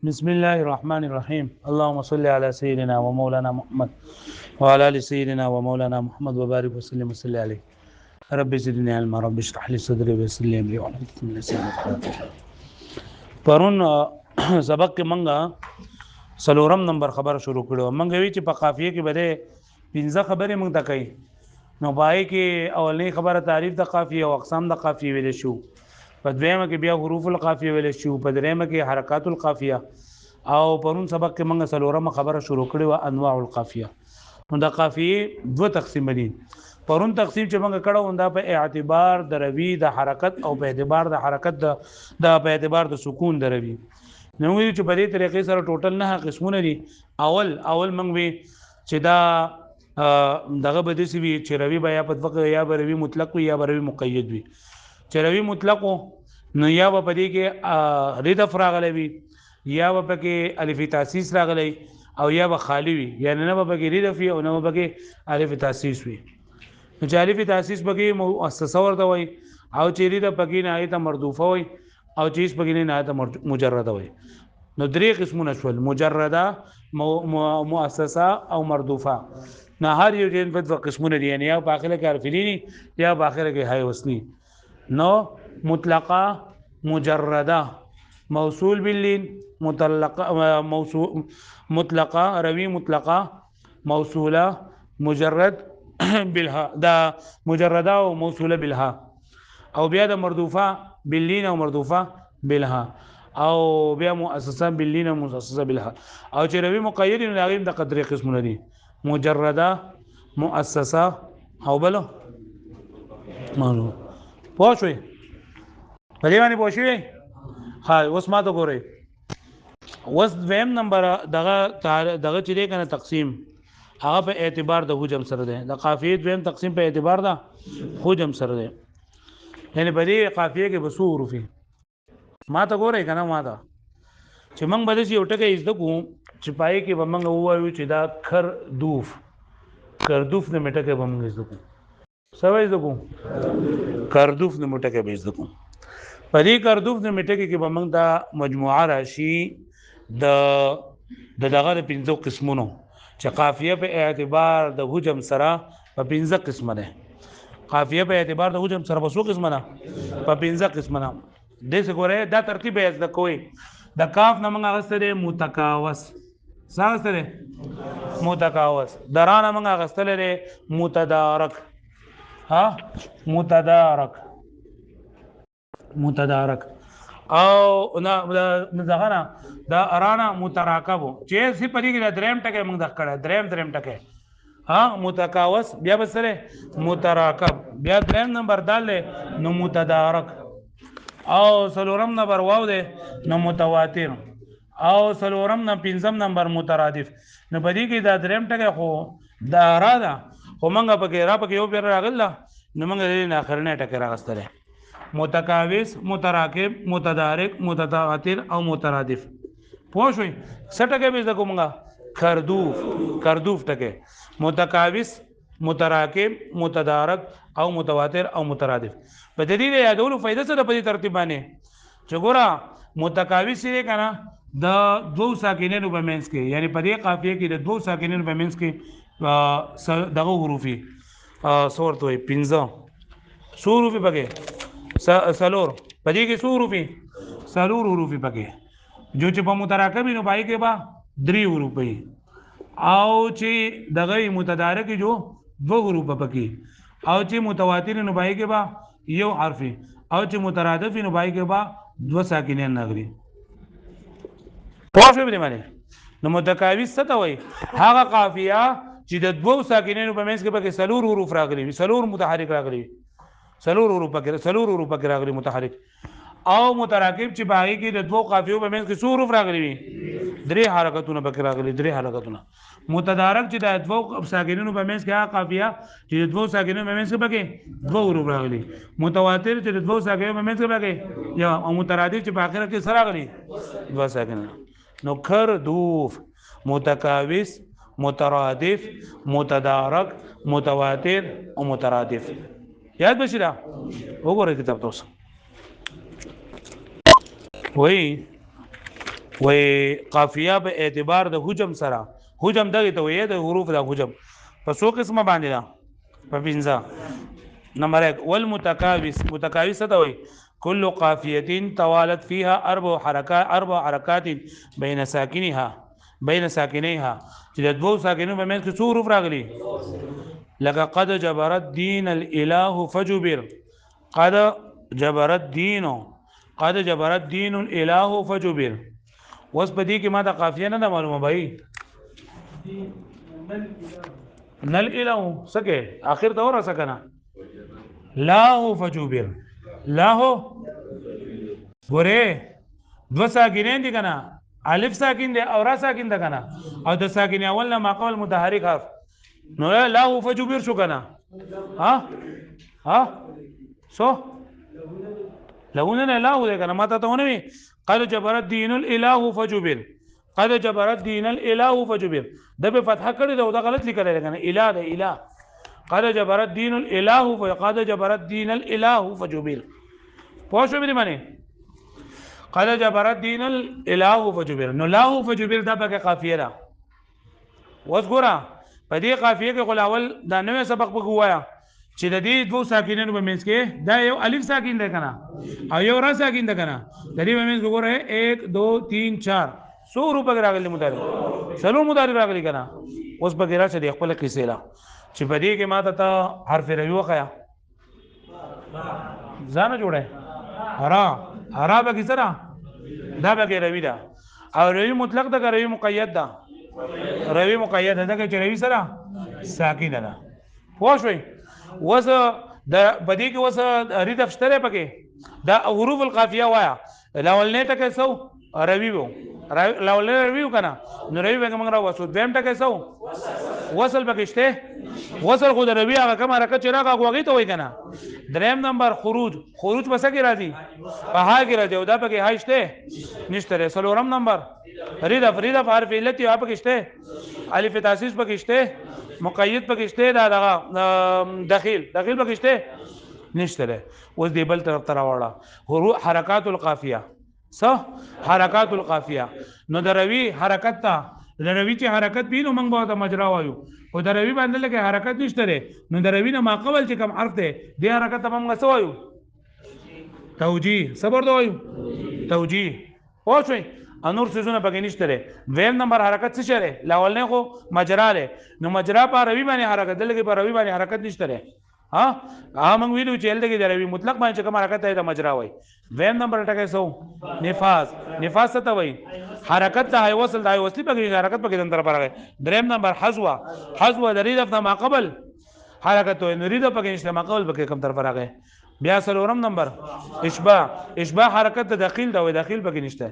بسم الله الرحمن الرحيم اللهم صل على سيدنا ومولانا محمد وعلى ال سيدنا ومولانا محمد وبارك وسلم وصلي عليه رب زدني علما رب اشرح لي صدري ويسر لي امري واحلل عقدة من لساني يفقهوا قولي. پرون سبق کې منګه سلورم نمبر خبر شروع کړو منګه وی چې په قافیه کې بده 15 خبرې موږ تکای نو پای کې اولنی خبره تعریف د قافیه او اقسام د قافیه ویل شو په دویمه کې بیا حروف القافیه ویل شو په دریمه کې حرکات القافیه او پرون سبق کې موږ سلورم خبره شروع کړو انواع القافیه نو د قافیه دوه تقسیم دي پرون تقسیم چې موږ کړو دا په اعتبار د روي د حرکت او په اعتبار د حرکت د په اعتبار د سکون د روي نو وی چې په دې طریقې سره ټوټل نه قسمونه دي اول موږ وی چې دا دغه بده سی وی چې روي بیا په وخت یا روي مطلق وي یا روي مقید وي چې روي مطلق نو یا په دې کې ردف راغلی وي یا په کې الف تاسیس راغلی او یا به خالی وي یعنی نه به کې ردف وي او نه به کې الف تاسیس وي نو چې الف تاسیس به مؤسسه ورته وي او چې ردف په کې نه ایت مردوفه وي او چې اس په کې نه ایت مجرده وي نو درې قسمونه شول مجرده مؤسسه او مردوفه نه هر یو دین په قسمونه دي یعنی یا په اخره کې حرف لینی یا په اخره کې هاي وصلی نو مطلقه مجرده موصول باللين مطلقه روي مطلقه موصوله مجرد بالها دا مجرده او موصوله بالها او بیا د مردوفه باللين او مردوفه بالها او بیا مؤسسه باللين او مؤسسه بالها او چې روي مقید نه غیم د قدرې قسمونه دي مجرده مؤسسه او بل مانو پوښوي په دې باندې پوښوي ها اوس ما ته ګورئ اوس دویم نمبر دغه چې دی کنه تقسیم هغه په اعتبار د حجم سره دی د قافیه دویم تقسیم په اعتبار د حجم سره دی یعنی په دې قافیه کې بسو حروف ما ته ګورئ کنه ما ته چې موږ به یو ټکی زده کوو چې پای کې به موږ ووایو چې دا کردوف نه مټکه به موږ زده کوو سوي زده کوو کردوف نه مټکه به زده کوو په دې کردوف نه مټکه کې به موږ دا مجموعه راشي د دغه 15 قسمونو چې قافیه په اعتبار د حجم سره په 15 قسمه ده قافیه په اعتبار د حجم سره په څو قسمه ده په 15 قسمه ده دې څه ګوره دا ترتیب یې زده کوی د کاف نه موږ غسره متکاوس سره متکاوس درانه موږ غسره متدارک ها متدارک او نه ځغنه دا ارانا متراکب چې سی پدې کې دریم ټکه موږ د کړه دریم ټکه ها متکاوس بیا بسره متراکب بیا دریم نمبر دال نو متدارک او سلورم نمبر واو ده نو متواتر او سلورم پنځم نمبر مترادف نو پدې کې دا دریم ټکه خو دا اراده خو موږ پکې یو پیر راغله نو موږ نه اخرنه ټکه راغستره متکاوس متراکب متدارک متواتر او مترادف پوه شئ سټکه به زده کومه کردوف ټکه متکاوس متراکب متدارک او متواتر او مترادف په دې یادولو فائدہ څه ده په ترتیب باندې چې ګوره متکاوس یې کنه د دوه ساکنینو په منځ کې یعنی په دې قافیه کې د دوه ساکنینو په منځ کې دغه حروفي صورت وي 15 حروف پکې سلور پدې کې سلور حروف پکې جو چې په متراکب نو پای کې با 3 حروف او چې دغه متدارک جو 2 حروف پکې او چې متواتر نو پای کې با یو حرف او چې مترادف نو پای کې با 2 ساکنین نغري پوه شو به معنی نو متکاوس څه ته وای هغه قافیه چې د 2 ساکنینو په منځ کې پکې سلور حروف راغلي سلور متحرک راغلي سلور حروف پکې راغلي متحرک او متراکب چې باغی کې د 2 قافیو په منځ کې څو حروف راغلي وي 3 حرکتونه پکې راغلي 3 حرکتونه متدارک چې د 2 ساکنینو په منځ کې هغه قافیه چې د 2 ساکنینو په منځ کې پکې 2 حروف راغلي متواتر چې د 2 ساکنینو په منځ کې پکې یا او مترادف چې په اخر کې سره راغلي 2 ساکنه نو کردوف متکاوس مترادف متدارک متواتر او مترادف یاد بشي دا وګورئ کتاب تاسو وای وای قافیه په اعتبار د حجم سره حجم دغه ته وایي د حروف د حجم په څو قسمه باندې ده په پنځه نمبر 1 والمتکاوس متکاوس ته وایي كل قافيه توالت فيها اربع حركات بين ساكنها چې د دوو ساکنونو په منځ کې څو حروف راغلي لکه قد جبرت دین الاله فجبر قد جبرت دین الاله فجبر وس په دې کې ما د قافیه نه معلومه بھائی نل اله سکه اخر ته ور سکنه لا فجبر لا ګوره دو ساکنین دي کنه الف ساکن دی او را ساکن ده کنه او د ساکن اول نه ما قبل متحرک حرف نو لا فجبر شو کنه ها سو لهونه نه لا ده کنه ماته ته ونه قد جبرت دین الاله فجبر قد جبرت دین الاله فجبر د په فتح کړی دا غلط لیکل دی کنه اله ده اله قد جبرت دین الاله فقد جبرت دین الاله فجبر پوه شو به معنی قد جبرت دین الاله فجبر نو لا فجبر دا په قافیه ده وذکر په دې قافیه کې غلاول دا نوې سبق بګوایا چې د دې دوه ساکینونو په منځ کې دا یو الف ساکین ده کنه او یو را ساکین ده کنه د دې په منځ کې ګوره 1 2 3 4 100 روپے راغلي مدارک سلو مدارک راغلي کنه اوس به ګرا چې د خپل قصې لا چې په دې کې ماته ته حرف روي وخیا ځان جوړه حرا به کی سره دا به روي ده او روي مطلق ده روي مقید ده روي مقید ده چې روي سره ساکینه ده پوه شئ وس د بدی کې وس ردف شتره پکې دا حروف القافیه وایا لاولنه ټکه سو روي وو لاولنه روي کنه نو روي به موږ را وسو دیم ټکه سو وصل پکشته وصل خو د روي هغه کوم حرکت چې راغه غوږی ته وای کنه دریم نمبر خروج پس کې راځي په ها کې راځي او دا پکې هایشته نشته سلورم نمبر ردف حرف علت یو پکشته الف تاسیس پکشته مقید پکشته دا داخل پکشته نشته اوس دی بل طرف ته راوړه حرکات القافیه صح حرکات القافیه نو دروي حرکت ته دروي چې حرکت بینو موږ به مجرا وایو او دروي باندې لکه حرکت نشته نو دروي نه ما قبل چې کوم حرف ته دی حرکت ته موږ څه وایو توجیه صبر دی وایو توجیه او شوي انور سيزونه پکې نشته ویم نمبر حرکت څه شره لاول نه خو مجرا له نو مجرا په روي باندې حرکت دلته په روي باندې حرکت نشته ها موږ ویلو چې دلته د روي مطلق باندې کوم حرکت ته مجرا وای ویم نمبر ټکه سو نفاذ څه ته وای حرکت ته هي وصل د وصلي پکې حرکت پکې اندر راغی دریم نمبر حذو د ریدف ما قبل حرکت وای نو ریدف پکې نشته ما قبل پکې کم طرف راغی بیا سلورم نمبر اشباع حرکت د داخل دا وای داخل پکې نشته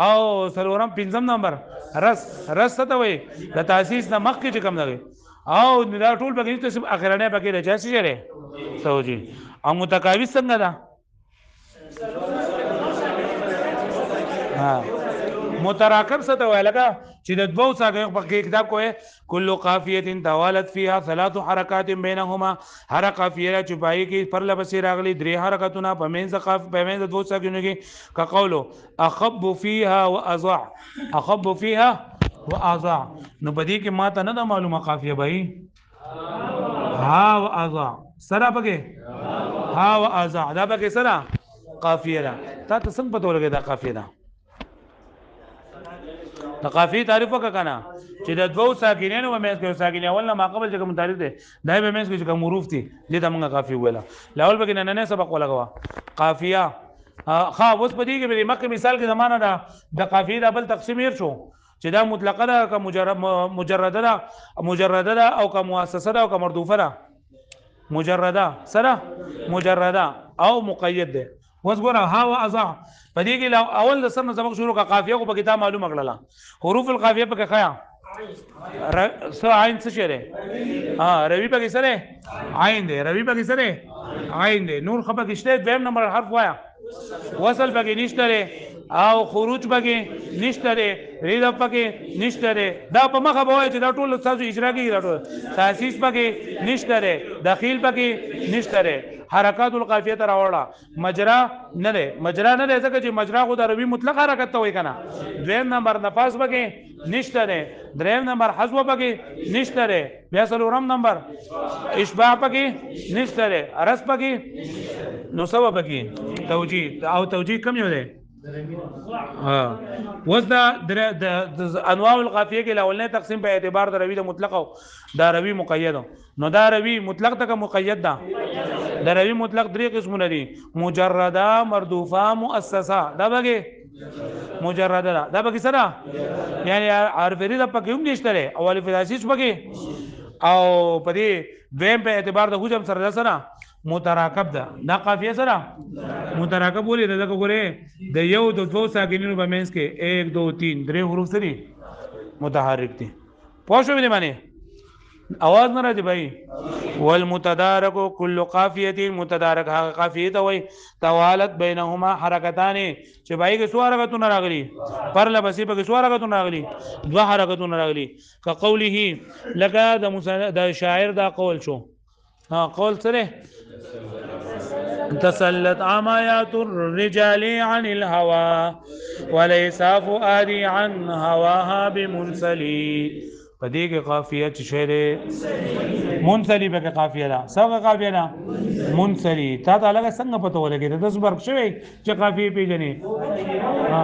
او سلورم پنځم نمبر رس ته وای د تاسیس نه مخکې چې کم لګي او دا ټول پکې نشته صرف اخرانه پکې راځي چې لري توجی او متکاوی څنګه ده متراکب څه ته وای لکه چې د دوو څنګه په کتاب کوه کل قافیه توالت فيها ثلاث حرکات بينهما هر قافیه چې پای کې پر لبسې راغلي درې حرکتونه په منځ دوو څنګه کې کا قولو اخب فيها واضع نو بدی کې ماته نه معلومه قافیه بھائی ها واضع سره پکې ها واضع دا پکې سره قافیه ده تا ته څنګه پته ولګی دا قافیه ده د قافیه تعریف وکړه چې د دوو ساکنینو په منځ کې ساکن اول نه ما قبل چې کوم تعریف دی دای په منځ کې کوم حروف دي دې ته موږ قافیه ویلا لاول به نه سبق ولګوا قافیه اوس په دې کې مخکې مثال کې زمانہ ده د قافیه د بل تقسیم یې شو چې دا مطلقه ده که مجرده ده او که مؤسسه ده او که مردوفه ده مجرده او مقید ده اوس ګوره ها واضع په دې کې اول د سر نه سبق شروع کا قافیه کو په کتاب معلومه کړله حروف القافیه په خیا عین څه شری روي په سره عین دی عین دی نور خبر کشته دویم نمبر حرف وایا وصل پکې نشته او خروج پکې نشته ریدا پکې نشته دا په مخه به وای چې دا ټول تاسو اجرا کوي دا ټول تاسیس پکې نشته داخل پکې نشته حرکات القافیه ته راوړه مجرا نه ده مجرا نه ده ځکه چې مجرا خو د عربي مطلق حرکت ته وایي کنه دویم نمبر نفاس بګي نشته ده دریم نمبر حذف بګي نشته ده بیا څلورم نمبر اشباع بګي نشته ده رس بګي نو سبب بګي توجیه او توجیه کم یو ده وز دا انواع القافیه کې الاولنې تقسیم په اعتبار د روي د مطلق او د روي مقید نو دا روي مطلق ته مقید ده د روي مطلق درې قسمونه دي مجرده مردوفه مؤسسه دا بګي مجرده دا بګي سره یعنی حرف رضا پکې هم نشته او الف تاسیس بګي او په دې دویم په اعتبار د حجم سره سره متراکب ده دا قافیه سره متراکب ولې دا ګوره د یو د دوه ساکنینو په منځ کې 1 2 3 درې حروف سری متحرک دي پوه شو دې معنی आवाज نه راځي بھائی والمتدارک كل قافیه متدارک هغه قافیه ته وای توالت بینهما حرکتان چې بھائی کې څو حرکتونه راغلي پر لبسی په کې څو حرکتونه راغلي دوه حرکتونه راغلي كقوله لك د شاعر دا قول شو ها قول سره تسلت عمايات الرجال عن الهوى وليس فؤادي عن هواها بمنسلي پدې کې قافیه چې شعر منسلی به قافیه ده څنګه قافیه ده منسلی تا ته لګه څنګه پته ولګي د 10 برق شوی چې قافیه پیژنې ها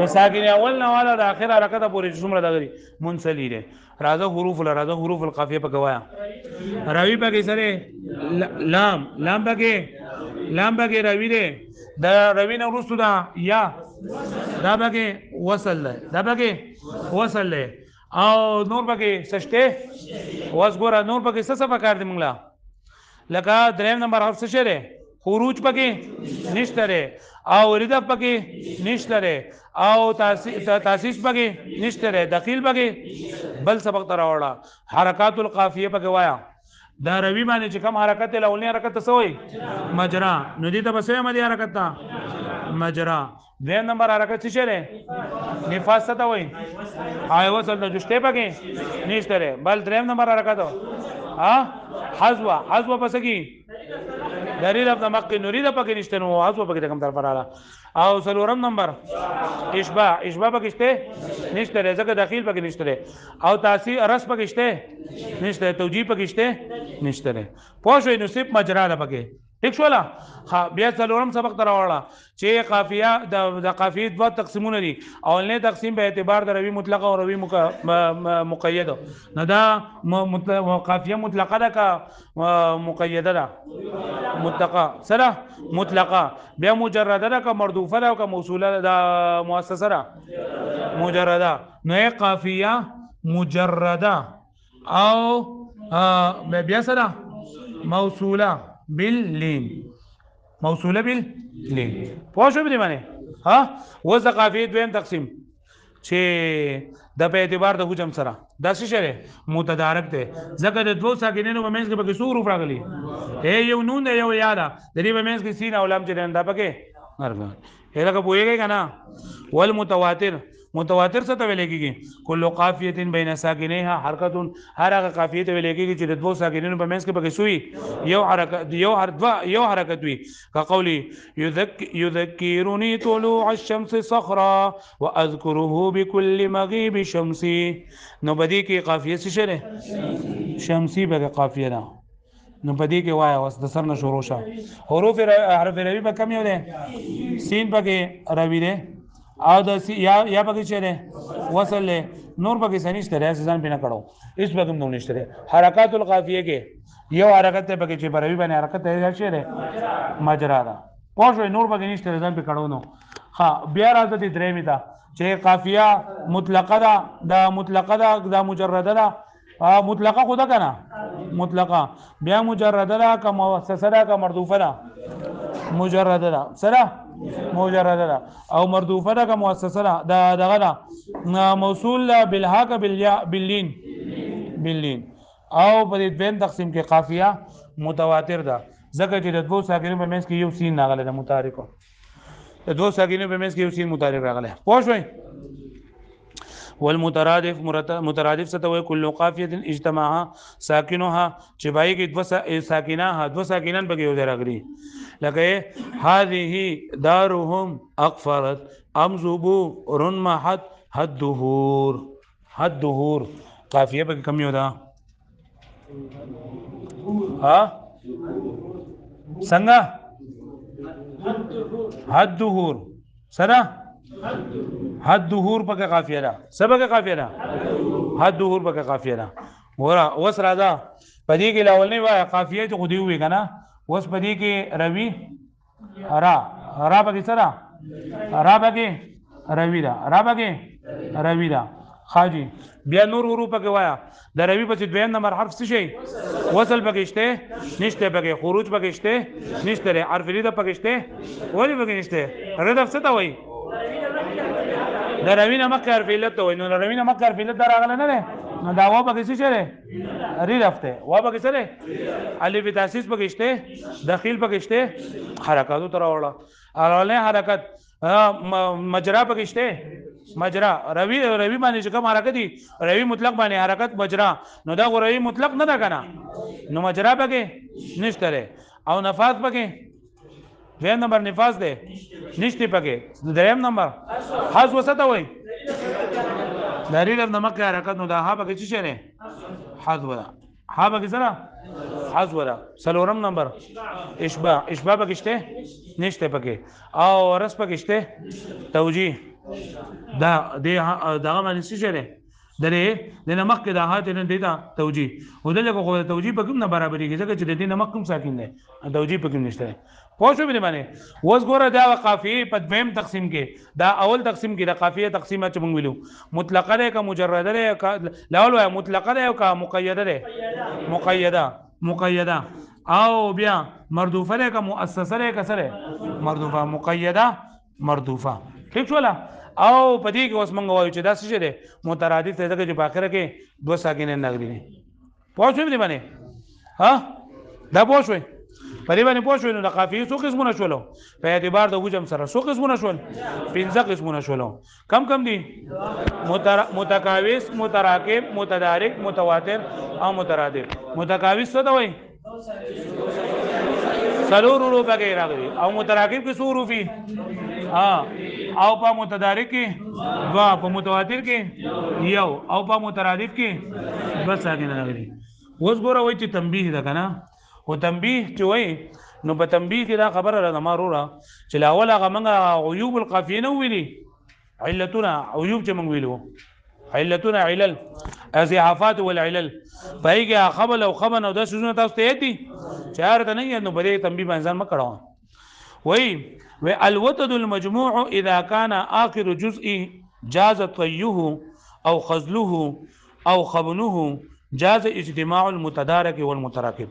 د ساکن اول نه والا د اخر حرکت پورې څومره دغري منسلی ده راځه حروف القافیه په گوایا راوی پکې سره لام پکې راوی ده د راوی نه وروسته دا یا دا پکې وصل ده او نور پکې سشته واس ګوره نور پکې څه پکار دی موږ لکه دریم نمبر حرف څه شه خروج پکې نشته ره او رضا پکې نشته ره او تاسیس پکې نشته ره دخیل پکې بل سبق تر راوړه حرکات القافیه پکې وایا دا روي باندې چې کوم حرکت له اولنی حرکت ته سوې مجرا نو دې ته بسې مدي حرکت ته مجرا دویم نمبر حرکت څه شه نفاس ته وای آی وصل د جشته پکې نشته ره بل دریم نمبر حرکت ها حذف پس کی دری د مکه نوری د پکې نشته نو حذف پکې کوم طرف رااله او څلورم نمبر اشباع پکې شته نشته ره ځکه داخل پکې نشته ره او تاثیر رس پکې شته نشته توجیه پکې شته نشته ره پوه نو صرف مجرا ده پکې ٹھیک شو لا بیا څلورم سبق تر راوړه چې قافیه د قافیه دوه تقسیمونه دي اولنې تقسیم په اعتبار د روي مطلق او روي مقید نه دا قافیه مطلقه ده کا مقیده ده مطلقه سره مطلقه بیا مجرده ده کا مردوفه ده کا موصوله ده مؤسسه ده مجرده نو قافیه مجرده او بیا سره موصوله باللين موصوله باللين پوه شو به معنی ها وز د قافیه دویم تقسیم چې د په اعتبار د حجم سره دا څه شری متدارک ده ځکه د دوه ساکنینو په منځ کې پکې څو حروف راغلي یو نون دی یو یا ده د دې په منځ کې سین او لام چې دا پکې هرګه هغه پوهیږي کنه والمتواتر متواتر څه ته ویل کېږي کله قافیه بین ساکنیها حرکت هر هغه قافیه ته ویل کېږي چې د دوه ساکنینو په منځ کې پکې سوی یو حرکت وي كقولي يذكرني طلوع الشمس صخرا واذكره بكل مغيب شمسي نو بدی کې قافیه څه شره شمسی به قافیه ده نو بدی کې وایا واس د سر نه شروع شه حروف حرف روي په کم یو ده سین پکې روي ده او د یا پکې چره وصل له نور پکې سنشته راځي ځان بنا کړو اس پکې نو نشته حرکات القافیه کې یو حرکت ته پکې چې بروي باندې حرکت ته راځي ره مجرا ده پوه نور پکې نشته ځان په کړو نو ها بیا راځي د درې میتا چې قافیه مطلقه ده د مطلقه ده د مجرده ده مطلقه خدا کنه مطلقه بیا مجرده ده که مؤسسه ده که مردوفه ده مجرده ده سره مجرده ده او مردوفه ده که مؤسسه ده دغه ده موصول بالها که باللين او په دې دویم تقسیم کې قافیه متواتر ده ځکه چې د دوه ساکنو په منځ کې یو سین راغلی ده متحرک د دوه ساکنو په منځ کې یو سین متحرک راغلی پوه شئ والمترادف مترادف ستوي كل قافيه اجتماعها ساكنها چبای کې دو ساکنها دو ساکنان بګي یو راغلي لکه هذه دارهم اقفرت امزبو رنمحت الدهور قافيه بګي کم یو ده ها څنګه الدهور سره الدهور پکې قافیه ده سبق قافیه ده الدهور پکې قافیه ده ورا وس راځه پدې کې لاول نه وای قافیه ته خودي وي کنه وس پدې کې روي را پکې سره را پکې روي ده خاجي بیا نور حروف پکې وایا د روي په دویم نمبر حرف څه شي وصل پکې شته نشته پکې خروج پکې شته نشته حرف لید پکې شته ولی پکې نشته ردف څه ته وای د روي نه مخکې حرف علت ته وای نو روي نه مخکې حرف علت راغله نه ده نو دا و پکې څه شته ردف ته و پکې څه ده الف تاسیس پکې شته داخل پکې شته حرکاتو تر وړه اولنې حرکت مجرا پکې شته مجرا روي باندې کوم حرکت دي روي مطلق باندې حرکت مجرا نو دا روي مطلق نه ده کنه نو مجرا پکې نشته او نفاذ پکې دویم نمبر نفاذ ده نشته پکې دریم نمبر حذف وسته وای دلیل نمک حرکت نو دا ها پکې څه نه حذف ولا ها پکې سره حذف ولا سلورم نمبر اشباع پکې شته نشته پکې او رس پکې شته توجیه دا دغه باندې څه شي درې د نمک کې د هات نه دیتا توجیه ودلته خو توجیه په کوم نه برابرېږي ځکه چې د نمک کوم ساکن دی توجیه په کوم نشته پوه شو به باندې وس ګوره دا قافیه په دویم تقسیم کې دا اول تقسیم کې د قافیه تقسیمه چې موږ ویلو مطلقه ده که مجرده ده لاول وای مطلقه ده او که مقیده ده مقیده او بیا مردوفه ده که مؤسسه ده که سره مردوفه مقیده مردوفه ٹھیک شو لا او پدې کې اوس مونږ وایو چې دا څه دی مترادف ته دغه چې په اخر کې دوه ساکنه نغلي نه پوه شو دې باندې ها دا پوه شو پرې باندې پوه شو نو د قافیه څو قسمونه شول په اعتبار د وجم سره څو قسمونه شول 15 قسمونه شول کم دي متکاوس متراکب متدارک متواتر او مترادف متکاوس څه دی وای سلور حروف کې راغلي او متراکب کې څو حروف او په متدارک کې دوا په متواتر کې یو او په مترادف کې بس ساکنه راغلي اوس ګوره وای چې تنبیه ده کنه او تنبیه چې وای نو په تنبیه کې دا خبره را ماروره چې لاول هغه موږ عیوب القافیه نو ویلي علتنا عیوب چې موږ ویلو علتنا علل ازعافات والعلل پای کې خبل او خبن او د سوزونه تاسو ته دي چار ته نه نو بلې تنبیه باندې ما کړو وای والوتد المجموع اذا كان اخر جزء جاز طيه او خذله او خبنه جاز اجتماع المتدارك والمتراكب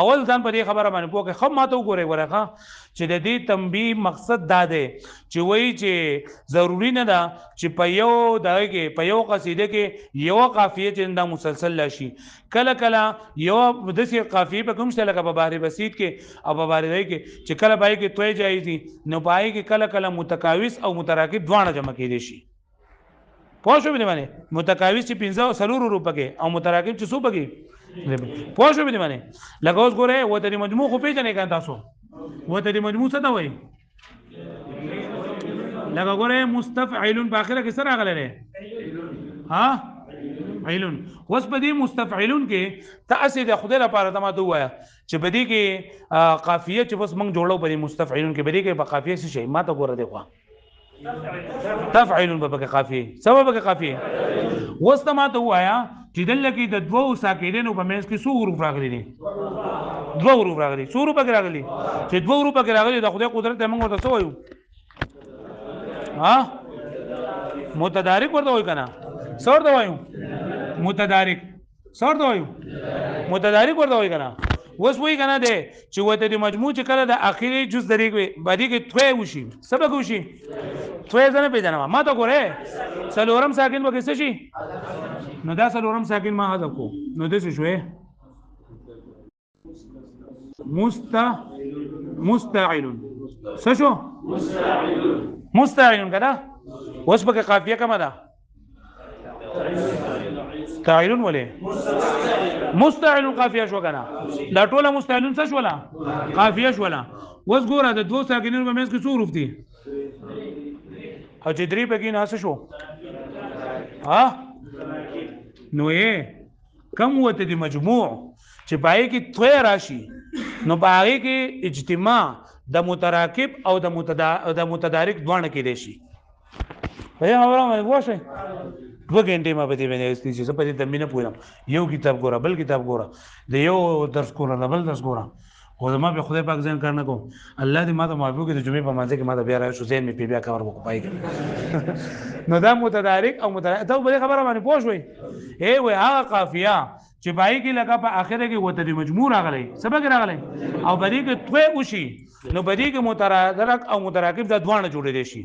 اول ځان په دې خبره باندې پوهه خو ماته وګورئ ورخه چې د دې تنبیه مقصد دا دی چې وایي چې ضروری نه ده چې په یو دغه کې په یو قصیده کې یو قافیه چې دا مسلسل شي کله یو د سې قافیه په کوم څه لکه په بحر بسيط کې او په بحر کې چې کله پای کې توي جایزي نو پای کې کله متکاوس او متراکب دواړه جمع کېدي شي پوه شو باندې متکاوس چې 15 سلور روپه کې او متراکب چې 100 کې پوه شو باندې لکه اوس ګوره وته د مجموع خو پیژنې کان تاسو وته د مجموع څه دا وایي لکه ګوره مستفعلون په اخره کې سره غلره ها علون وس په دې مستفعلون کې تاسو د خدای لپاره ته ما وایا چې په دې کې قافیه چې بس موږ جوړو په دې مستفعلون کې په دې کې په قافیه څه شي ما ته ګوره دی خو تفعلون په قافیه سبب کې قافیه وس ته ما ته وایا چې دلته کې د دوو ساکنینو په منځ کې څو حروف راغلي دي دوه حروف راغلي څو حروف راغلي چې دوه حروف راغلي د خدای قدرت موږ ورته څه وایو ها متدارک ورته وایو کنه څور ته وایو متدارک څور ته وایو متدارک ورته وایو کنه اوس وایي کنه ده چې وته د مجموع چې کله د اخیری جز درې باندې کې توې وشي سبق وشي توې ځنه پیژنم ما ته ګوره سلورم ساکن وکړي څه شي نو دا سلورم ساکن ما حذف کو نو د څه شوې مستعلون څه شو مستعلون کنه اوس پکې قافیه کومه ده مستعلون ولې مستعلون قافیه شو کنه دا ټوله مستعلون څه شولا قافیه شولا وس ګوره د دوه ساکنینو په منځ کې څو حروف دي او چې درې پکې نه څه شو ها نو یې کم وته دي مجموع چې پای کې توې راشي نو پای کې اجتماع د متراکب او د متدارک دوه کې دي شي په اورم وښه 2 غنټې ما په دې باندې استې چې په دې تمینه پوهم یو کتاب ګوره بل کتاب ګوره د یو درس ګوره د بل درس ګوره خو زما په خدای پاک ځین کار نه کوم الله دې ماته معافي وکړي د جمعې په مانځ کې ماته بیا راځو زین می بیا کار وکړم پای نو دا متدارک او متراکب ته بل خبره باندې پوه شوي اے وای هغه قافیه چې پای کې لکه په اخره کې وته د مجموع راغلی سبق راغلی او بدی کې توې وشي نو بدی کې متدارک او متراکب د دوانه جوړې دي شي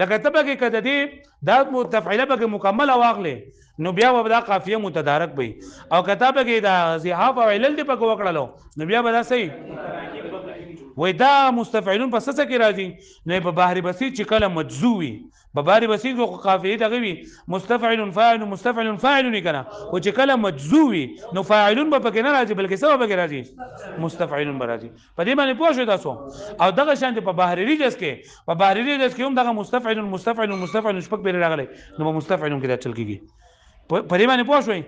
لکه تبه کې کده دي دا متفعله به مکمل واغله نو بیا به دا قافیه متدارک وي او کتابه کې دا زحاف او علل دی په وکړلو نو بیا به دا صحیح وای دا مستفعلون پس څه کې راځي نو په بحر بسيط چې کله مجزوي په بحر بسيط کو قافیه دغه وي مستفعل فاعل مستفعل فاعل نه کنه او چې کله مجزوي نو فاعلون به پکې نه راځي بلکې سبب پکې راځي مستفعلون به راځي په دې باندې پوه شو تاسو او دغه شان په بحر ریجس کې هم دغه مستفعل شپږ پیر راغلی نو مستفعلون کې دا چل کیږي په دې باندې پوه شوي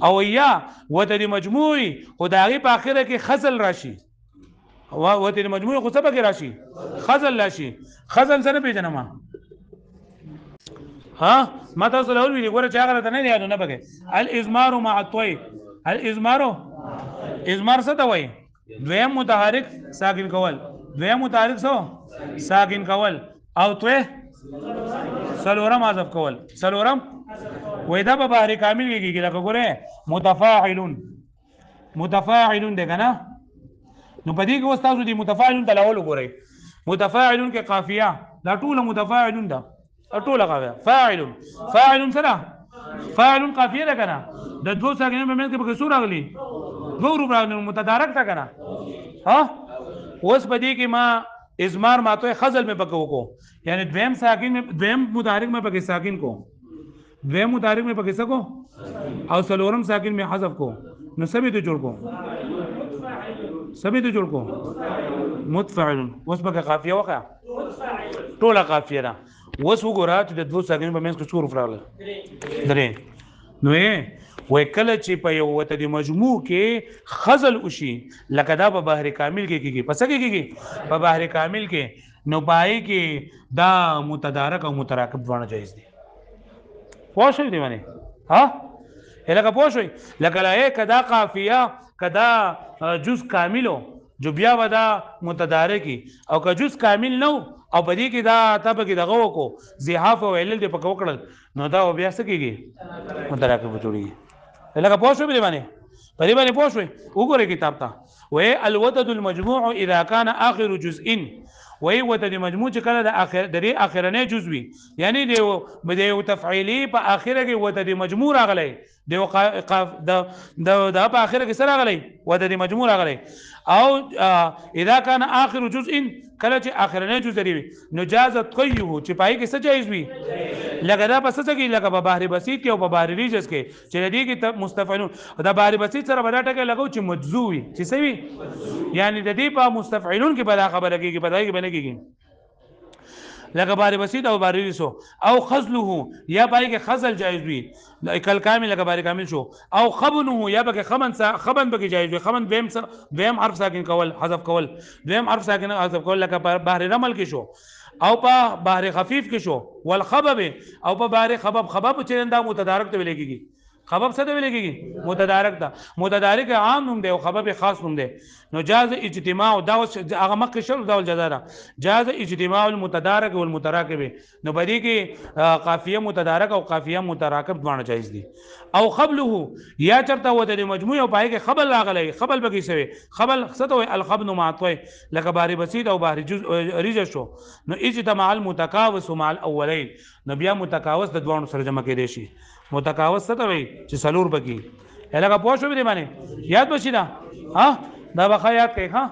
او یا وته مجموعي خدای په اخره کې خزل راشي وته مجموعي خو څه پکې راشي خزل راشي خزل سره پیژنم ها ما تاسو له ویلي ګوره چې هغه ته نه یادو نه بګي الازمار مع الطوي الازمار څه ته وایي دویم متحرک ساکن کول ساکن کول او طوي سلورم حذف کول سلورم وای دا په بحر کامل کېږي لکه ګوره متفاعلون دی کنه نو په دې کې اوس تاسو دې متفاعلون تلاول وګورئ متفاعلون کې قافیه دا ټول متفاعلون ده ټول قافیه فاعلون سره فاعلون قافیه ده کنه د دوه ساکنونو په منځ کې به څو راغلي دوه حروف راغلي متدارک ده کنه ها اوس په دې کې ما ازمار ماته خزل میں پکې وکړو یعنی دویم متحرک میں پکې ساکن کو دویم متحرک میں پکې سکو او سلورم ساکن میں حذف کو نو سبي ته جوړ کو متفاعل اوس پکې قافیه وکړه ټوله قافیه ده اوس وګوره چې د دوه ساکنونو په منځ کې څو حروف راغلي درې نو وای کله چې په یو وته د مجموع کې خزل وشي لکه دا په بحر کامل کې کېږي پس کېږي په بحر کامل کې نو پای کې دا متدارک او متراکب دواړه جایز دي پوه شئ دی باندې ها لکه پوه شئ لکه لا کدا قافیه کدا جز کاملو جو بیا ودا متدارکی او که جز کامل نو او بدی کې دا تب کې دغه وکړو زحاف او علل دې پکې وکړل نو دا بیا څه کېږي متراکب جوړیږي لکه پوه شئ دی باندې په دې باندې پوه شئ وګورئ کتاب ته وای الودد المجموع اذا كان اخر جزء وای وته د مجموع چې کله د اخرنه جزوي یعنی د تفعیلی په اخره کې وته د مجموع راغلی د په اخره کې سره راغلی وته د مجموع راغلی او اذا كان اخر جزء کله چې اخرنه جزء لري نو جاز طيه چې پای کې څه جایز وي لکه دا پس څه کې لکه په بحر بسيط کې او په بحر ریجس کې چې دې کې مستفعلون دا بحر بسيط سره بدا ټکه لګو چې مجزوي چې سوي یعنی د دې په مستفعلون کې بدا خبره کېږي بدای کې بنه کېږي لکه بحر بسيط او بحر ریسو او خزله یا پای کې خزل جایز وي کل کامل لکه بحر کامل شو او خبنه یا بکه خبن بکه جایز وي خبن دویم حرف ساکن کول حذف کول دویم حرف ساکن حذف کول لکه بحر رمل کې شو او په بحر خفیف کې شو والخبب او په بحر خبب چې دا متدارک ته ویل کېږي خبب څه ته ویل کېږي متدارک عام نوم دی او خبب خاص نوم دی نو جاز اجتماع دا هغه مخکې شل دا الجزاره جاز اجتماع المتدارک والمتراکب نو بدی کې قافیه متدارک او قافیه متراکب دواړه جایز دي او قبله یا چرته وته د مجموع او پای کې خبل راغلی خبل بګی سوی خبل څه ته الخبن معطوي لکه بحر بسيط او بحر ریجه شو نو اجتماع المتکاوس مع الاولین نو بیا متکاوس د دوه سره جمع کېدې شي متکاوس څه ته وایي چې سلور بګي هغه پوه شو به باندې یاد بشي دا ها دا بخا یاد کوي ها